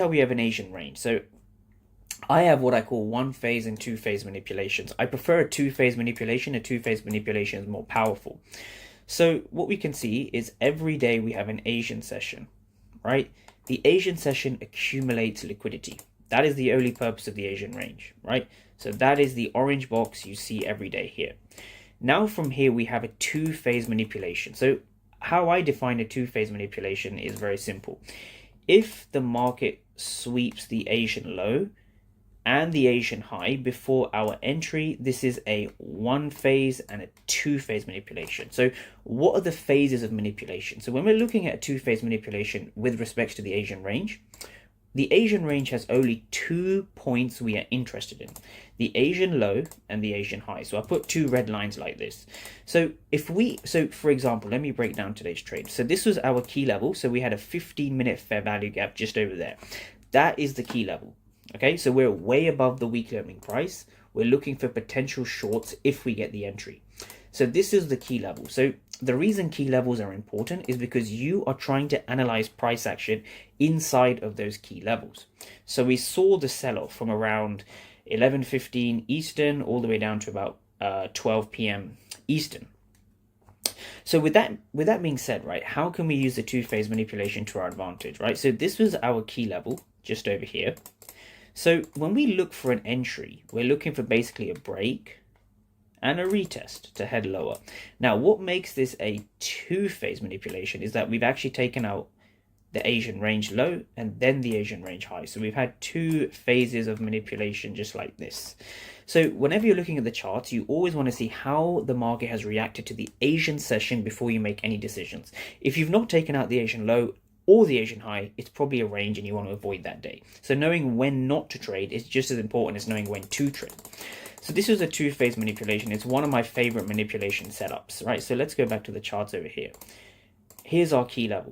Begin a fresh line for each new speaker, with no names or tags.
how we have an Asian range. So I have what I call one phase and two phase manipulations. I prefer a two phase manipulation. A two phase manipulation is more powerful. So what we can see is every day we have an Asian session, right? The Asian session accumulates liquidity. That is the only purpose of the Asian range, right? So that is the orange box you see every day here. Now from here we have a two-phase manipulation. So how I define a two-phase manipulation is very simple. If the market sweeps the Asian low and the Asian high before our entry, this is a one phase and a two phase manipulation. So what are the phases of manipulation? So when we're looking at a two phase manipulation with respect to the Asian range, the Asian range has only 2 points we are interested in, the Asian low and the Asian high. So I put two red lines like this. So for example, let me break down today's trade. So this was our key level. So we had a 15-minute fair value gap just over there. That is the key level. Okay, so we're way above the weekly opening price. We're looking for potential shorts if we get the entry. So this is the key level. So the reason key levels are important is because you are trying to analyze price action inside of those key levels. So we saw the sell-off from around 11:15 Eastern all the way down to about 12 p.m. Eastern. So with that being said, right, how can we use the two-phase manipulation to our advantage, right? So this was our key level just over here. So when we look for an entry, we're looking for basically a break and a retest to head lower. Now, what makes this a two-phase manipulation is that we've actually taken out the Asian range low and then the Asian range high. So we've had two phases of manipulation just like this. So whenever you're looking at the charts, you always want to see how the market has reacted to the Asian session before you make any decisions. If you've not taken out the Asian low or the Asian high, it's probably a range and you want to avoid that day. So knowing when not to trade is just as important as knowing when to trade. So this is a two-phase manipulation. It's one of my favorite manipulation setups, right? So let's go back to the charts over here. Here's our key level.